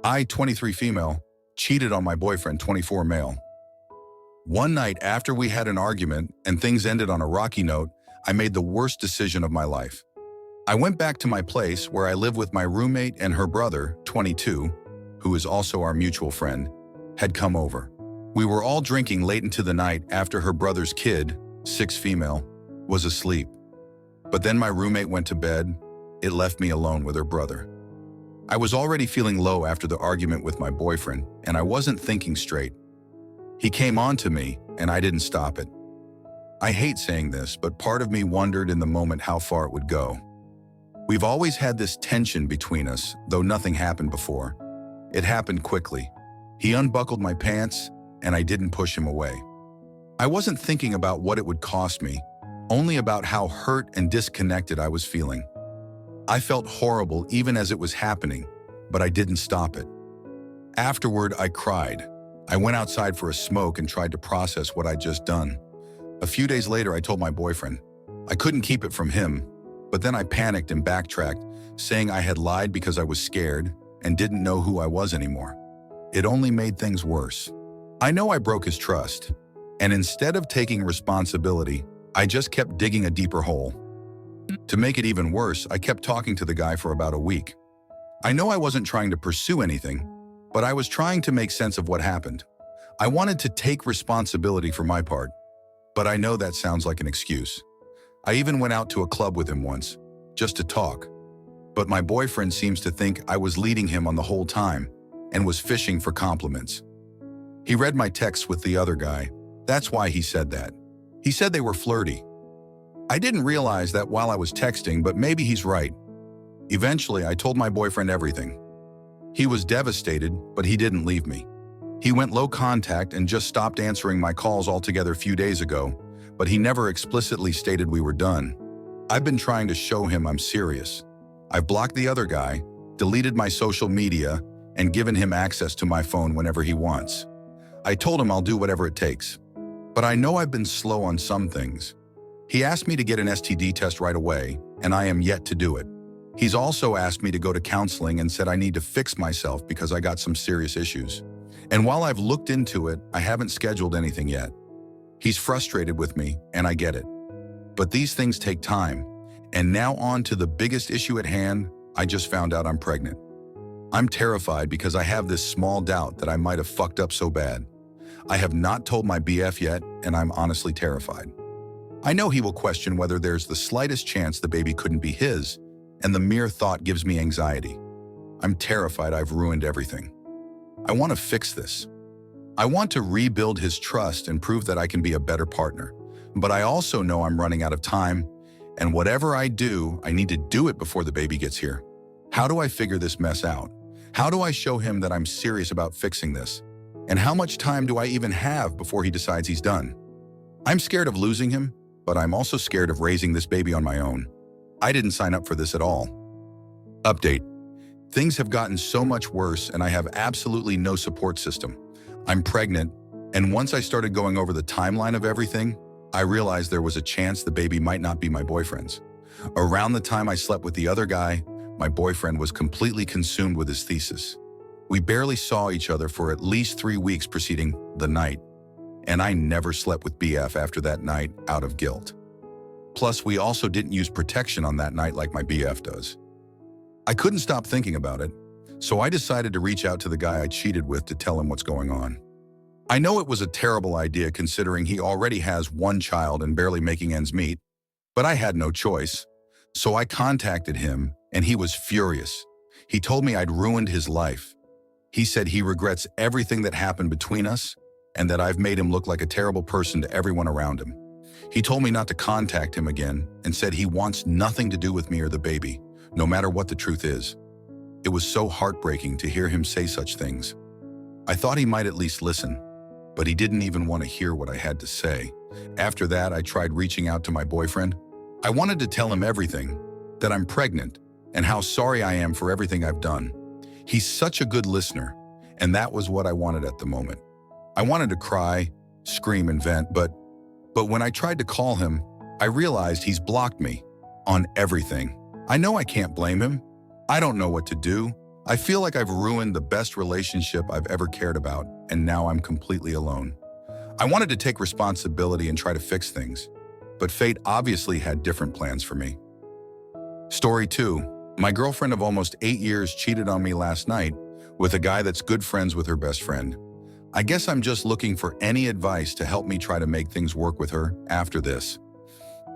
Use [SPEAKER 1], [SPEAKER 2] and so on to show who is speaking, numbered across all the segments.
[SPEAKER 1] I, 23 female, cheated on my boyfriend, 24 male. One night after we had an argument and things ended on a rocky note, I made the worst decision of my life. I went back to my place where I live with my roommate and her brother, 22, who is also our mutual friend, had come over. We were all drinking late into the night after her brother's kid, 6 female, was asleep. But then my roommate went to bed. It left me alone with her brother. I was already feeling low after the argument with my boyfriend, and I wasn't thinking straight. He came on to me, and I didn't stop it. I hate saying this, but part of me wondered in the moment how far it would go. We've always had this tension between us, though nothing happened before. It happened quickly. He unbuckled my pants, and I didn't push him away. I wasn't thinking about what it would cost me, only about how hurt and disconnected I was feeling. I felt horrible even as it was happening, but I didn't stop it. Afterward, I cried. I went outside for a smoke and tried to process what I'd just done. A few days later, I told my boyfriend. I couldn't keep it from him, but then I panicked and backtracked, saying I had lied because I was scared and didn't know who I was anymore. It only made things worse. I know I broke his trust, and instead of taking responsibility, I just kept digging a deeper hole. To make it even worse, I kept talking to the guy for about a week. I know I wasn't trying to pursue anything, but I was trying to make sense of what happened. I wanted to take responsibility for my part, but I know that sounds like an excuse. I even went out to a club with him once, just to talk. But my boyfriend seems to think I was leading him on the whole time and was fishing for compliments. He read my texts with the other guy. That's why he said that. He said they were flirty. I didn't realize that while I was texting, but maybe he's right. Eventually, I told my boyfriend everything. He was devastated, but he didn't leave me. He went low contact and just stopped answering my calls altogether a few days ago, but he never explicitly stated we were done. I've been trying to show him I'm serious. I've blocked the other guy, deleted my social media, and given him access to my phone whenever he wants. I told him I'll do whatever it takes. But I know I've been slow on some things. He asked me to get an STD test right away, and I am yet to do it. He's also asked me to go to counseling and said I need to fix myself because I got some serious issues. And while I've looked into it, I haven't scheduled anything yet. He's frustrated with me, and I get it. But these things take time. And now on to the biggest issue at hand. I just found out I'm pregnant. I'm terrified because I have this small doubt that I might have fucked up so bad. I have not told my BF yet, and I'm honestly terrified. I know he will question whether there's the slightest chance the baby couldn't be his, and the mere thought gives me anxiety. I'm terrified I've ruined everything. I want to fix this. I want to rebuild his trust and prove that I can be a better partner. But I also know I'm running out of time, and whatever I do, I need to do it before the baby gets here. How do I figure this mess out? How do I show him that I'm serious about fixing this? And how much time do I even have before he decides he's done? I'm scared of losing him, but I'm also scared of raising this baby on my own. I didn't sign up for this at all. Update. Things have gotten so much worse and I have absolutely no support system. I'm pregnant, and once I started going over the timeline of everything, I realized there was a chance the baby might not be my boyfriend's. Around the time I slept with the other guy, my boyfriend was completely consumed with his thesis. We barely saw each other for at least 3 weeks preceding the night, and I never slept with BF after that night out of guilt. Plus, we also didn't use protection on that night like my BF does. I couldn't stop thinking about it, so I decided to reach out to the guy I cheated with to tell him what's going on. I know it was a terrible idea considering he already has 1 child and barely making ends meet, but I had no choice. So I contacted him, and he was furious. He told me I'd ruined his life. He said he regrets everything that happened between us and that I've made him look like a terrible person to everyone around him. He told me not to contact him again and said he wants nothing to do with me or the baby, no matter what the truth is. It was so heartbreaking to hear him say such things. I thought he might at least listen, but he didn't even want to hear what I had to say. After that, I tried reaching out to my boyfriend. I wanted to tell him everything, that I'm pregnant, and how sorry I am for everything I've done. He's such a good listener, and that was what I wanted at the moment. I wanted to cry, scream, and vent, but when I tried to call him, I realized he's blocked me on everything. I know I can't blame him. I don't know what to do, I feel like I've ruined the best relationship I've ever cared about, and now I'm completely alone. I wanted to take responsibility and try to fix things, but fate obviously had different plans for me. Story 2. My girlfriend of almost 8 years cheated on me last night with a guy that's good friends with her best friend. I guess I'm just looking for any advice to help me try to make things work with her after this.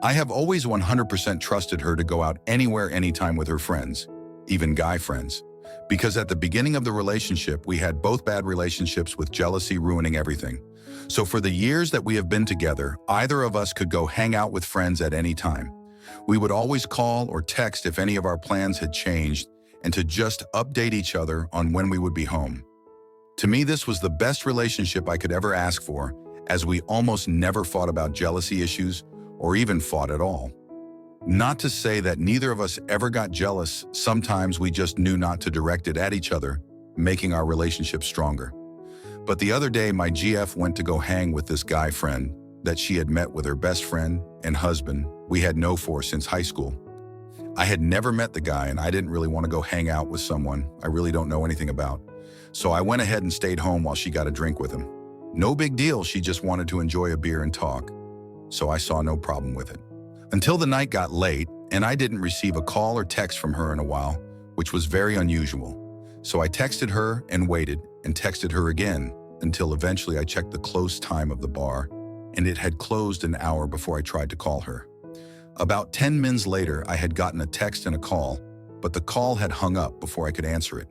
[SPEAKER 1] I have always 100% trusted her to go out anywhere, anytime with her friends, even guy friends. Because at the beginning of the relationship, we had both bad relationships with jealousy ruining everything. So for the years that we have been together, either of us could go hang out with friends at any time. We would always call or text if any of our plans had changed and to just update each other on when we would be home. To me, this was the best relationship I could ever ask for, as we almost never fought about jealousy issues or even fought at all. Not to say that neither of us ever got jealous, sometimes we just knew not to direct it at each other, making our relationship stronger. But the other day, my GF went to go hang with this guy friend that she had met with her best friend and husband we had known for since high school. I had never met the guy and I didn't really want to go hang out with someone I really don't know anything about. So I went ahead and stayed home while she got a drink with him. No big deal, she just wanted to enjoy a beer and talk. So I saw no problem with it. Until the night got late and I didn't receive a call or text from her in a while, which was very unusual. So I texted her and waited and texted her again until eventually I checked the close time of the bar and it had closed an hour before I tried to call her. About 10 minutes later, I had gotten a text and a call, but the call had hung up before I could answer it.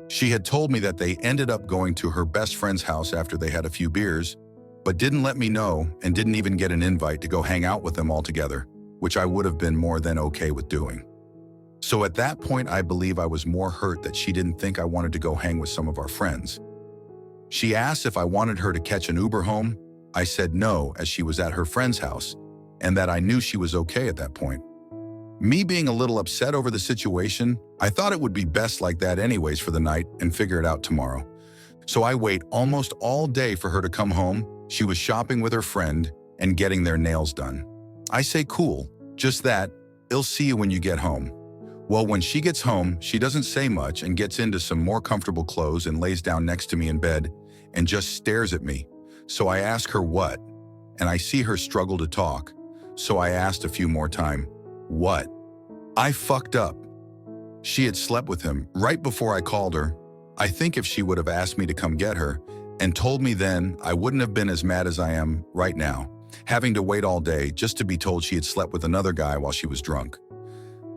[SPEAKER 1] She had told me that they ended up going to her best friend's house after they had a few beers, but didn't let me know and didn't even get an invite to go hang out with them all together, which I would have been more than okay with doing. So at that point, I believe I was more hurt that she didn't think I wanted to go hang with some of our friends. She asked if I wanted her to catch an Uber home. I said no, as she was at her friend's house, and that I knew she was okay at that point. Me being a little upset over the situation, I thought it would be best like that anyways for the night and figure it out tomorrow. So I wait almost all day for her to come home. She was shopping with her friend and getting their nails done. I say cool, just that, I'll see you when you get home. Well, when she gets home, she doesn't say much and gets into some more comfortable clothes and lays down next to me in bed and just stares at me. So I ask her what, and I see her struggle to talk. So I asked a few more times, what? I fucked up. She had slept with him right before I called her. I think if she would have asked me to come get her and told me then, I wouldn't have been as mad as I am right now, having to wait all day just to be told she had slept with another guy while she was drunk.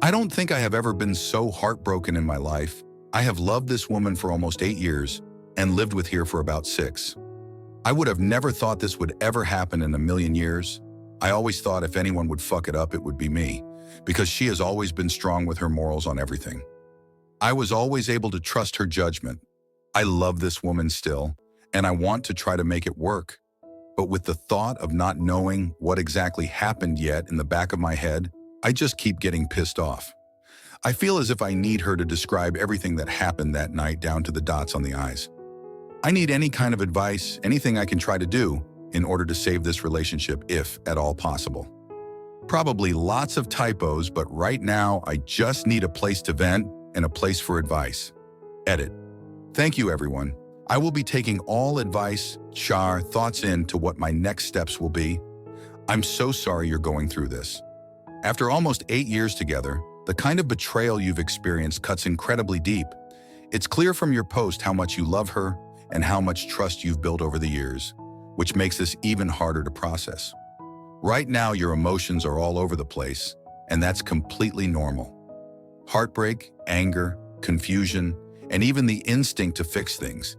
[SPEAKER 1] I don't think I have ever been so heartbroken in my life. I have loved this woman for almost 8 years and lived with her for about 6. I would have never thought this would ever happen in a million years. I always thought if anyone would fuck it up, it would be me, because she has always been strong with her morals on everything. I was always able to trust her judgment. I love this woman still, and I want to try to make it work. But with the thought of not knowing what exactly happened yet in the back of my head, I just keep getting pissed off. I feel as if I need her to describe everything that happened that night down to the dots on the I's. I need any kind of advice, anything I can try to do in order to save this relationship if at all possible. Probably lots of typos, but right now I just need a place to vent and a place for advice. Edit. Thank you, everyone. I will be taking all advice, thoughts into what my next steps will be. I'm so sorry you're going through this. After almost 8 years together, the kind of betrayal you've experienced cuts incredibly deep. It's clear from your post how much you love her and how much trust you've built over the years, which makes this even harder to process. Right now, your emotions are all over the place, and that's completely normal. Heartbreak, anger, confusion, and even the instinct to fix things.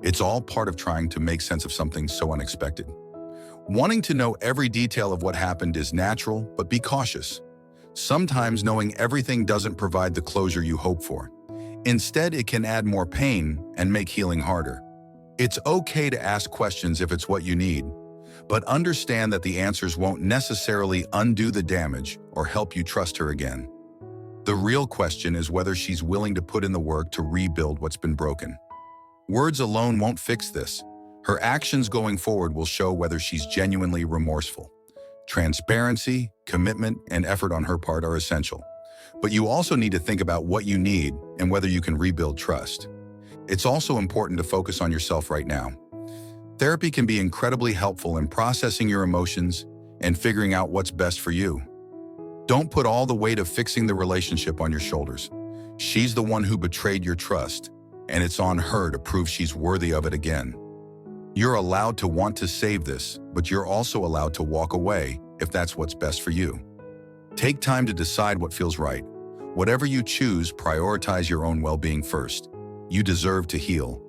[SPEAKER 1] It's all part of trying to make sense of something so unexpected. Wanting to know every detail of what happened is natural, but be cautious. Sometimes knowing everything doesn't provide the closure you hope for. Instead, it can add more pain and make healing harder. It's okay to ask questions if it's what you need, but understand that the answers won't necessarily undo the damage or help you trust her again. The real question is whether she's willing to put in the work to rebuild what's been broken. Words alone won't fix this. Her actions going forward will show whether she's genuinely remorseful. Transparency, commitment, and effort on her part are essential. But you also need to think about what you need and whether you can rebuild trust. It's also important to focus on yourself right now. Therapy can be incredibly helpful in processing your emotions and figuring out what's best for you. Don't put all the weight of fixing the relationship on your shoulders. She's the one who betrayed your trust, and it's on her to prove she's worthy of it again. You're allowed to want to save this, but you're also allowed to walk away if that's what's best for you. Take time to decide what feels right. Whatever you choose, prioritize your own well-being first. You deserve to heal,